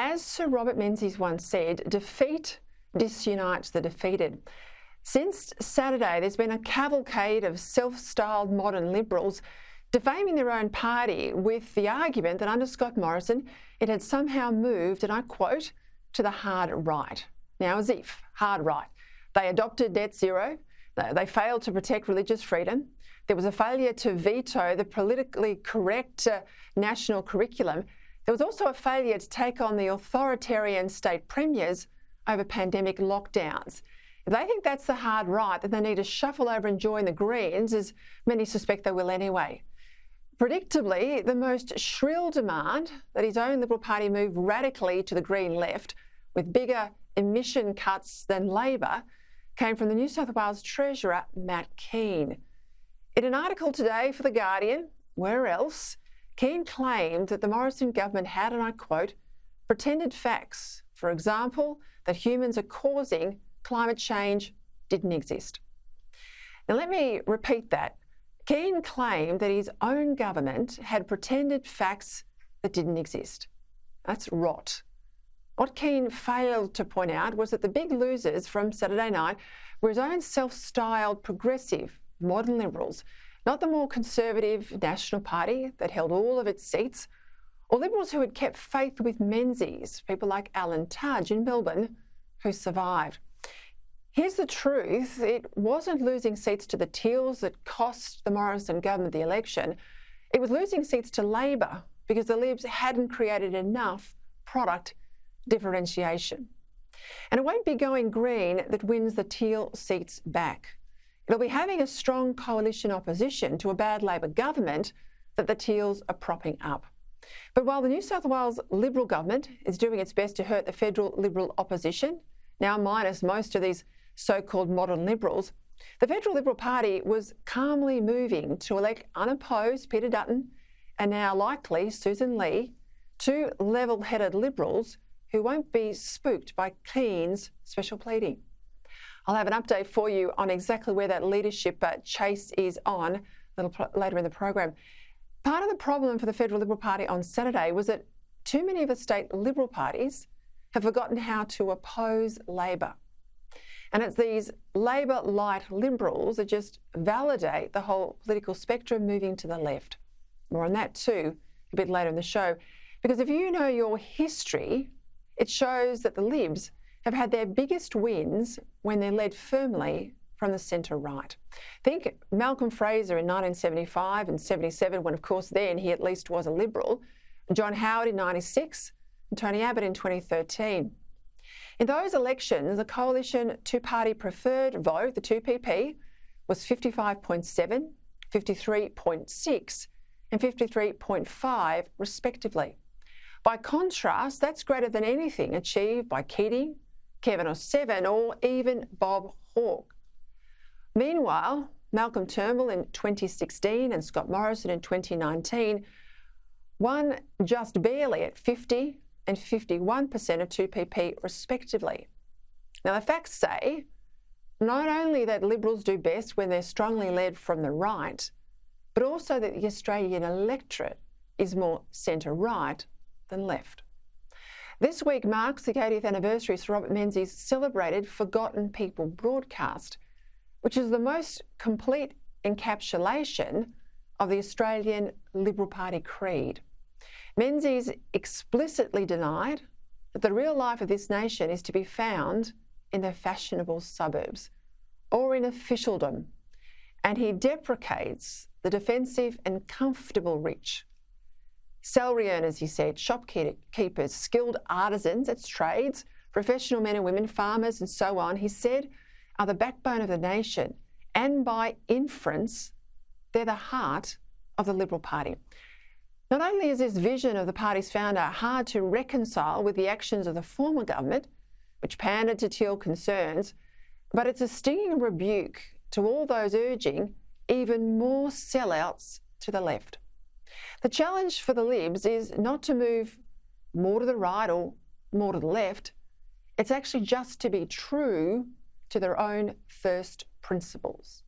As Sir Robert Menzies once said, defeat disunites the defeated. Since Saturday, there's been a cavalcade of self-styled modern Liberals defaming their own party with the argument that under Scott Morrison, it had somehow moved, and I quote, to the hard right. Now, as if, hard right. They adopted net zero. They failed to protect religious freedom. There was a failure to veto the politically correct national curriculum. There was also a failure to take on the authoritarian state premiers over pandemic lockdowns. If they think that's the hard right, then they need to shuffle over and join the Greens, as many suspect they will anyway. Predictably, the most shrill demand that his own Liberal Party move radically to the Green left, with bigger emission cuts than Labor, came from the New South Wales Treasurer, Matt Keane. In an article today for The Guardian, where else, Keane claimed that the Morrison government had, and I quote, pretended facts, for example, that humans are causing climate change didn't exist. Now let me repeat that. Keane claimed that his own government had pretended facts that didn't exist. That's rot. What Keane failed to point out was that the big losers from Saturday night were his own self-styled progressive modern Liberals, not the more conservative National Party that held all of its seats, or Liberals who had kept faith with Menzies, people like Alan Tudge in Melbourne, who survived. Here's the truth. It wasn't losing seats to the Teals that cost the Morrison government the election. It was losing seats to Labor because the Libs hadn't created enough product differentiation. And it won't be going Green that wins the Teal seats back. It'll be having a strong coalition opposition to a bad Labor government that the Teals are propping up. But while the New South Wales Liberal government is doing its best to hurt the federal Liberal opposition, now minus most of these so-called modern Liberals, the federal Liberal Party was calmly moving to elect unopposed Peter Dutton and now likely Susan Lee, two level-headed Liberals who won't be spooked by Keane's special pleading. I'll have an update for you on exactly where that leadership chase is on a little later in the program. Part of the problem for the federal Liberal Party on Saturday was that too many of the state Liberal parties have forgotten how to oppose Labor. And it's these Labor-lite Liberals that just validate the whole political spectrum moving to the left. More on that too a bit later in the show. Because if you know your history, it shows that the Libs have had their biggest wins when they're led firmly from the centre-right. Think Malcolm Fraser in 1975 and 77, when of course then he at least was a Liberal, John Howard in 96, and Tony Abbott in 2013. In those elections, the coalition two-party preferred vote, the 2PP, was 55.7, 53.6 and 53.5 respectively. By contrast, that's greater than anything achieved by Keane, Kevin O'Seven or even Bob Hawke. Meanwhile, Malcolm Turnbull in 2016 and Scott Morrison in 2019 won just barely at 50 and 51% of 2PP respectively. Now the facts say not only that Liberals do best when they're strongly led from the right, but also that the Australian electorate is more centre-right than left. This week marks the 80th anniversary of Sir Robert Menzies' celebrated Forgotten People broadcast, which is the most complete encapsulation of the Australian Liberal Party creed. Menzies explicitly denied that the real life of this nation is to be found in the fashionable suburbs or in officialdom, and he deprecates the defensive and comfortable rich. Salary earners, he said, shopkeepers, skilled artisans, it's trades, professional men and women, farmers and so on, he said, are the backbone of the nation, and by inference, they're the heart of the Liberal Party. Not only is this vision of the party's founder hard to reconcile with the actions of the former government, which pandered to Teal concerns, but it's a stinging rebuke to all those urging even more sellouts to the left. The challenge for the Libs is not to move more to the right or more to the left. It's actually just to be true to their own first principles.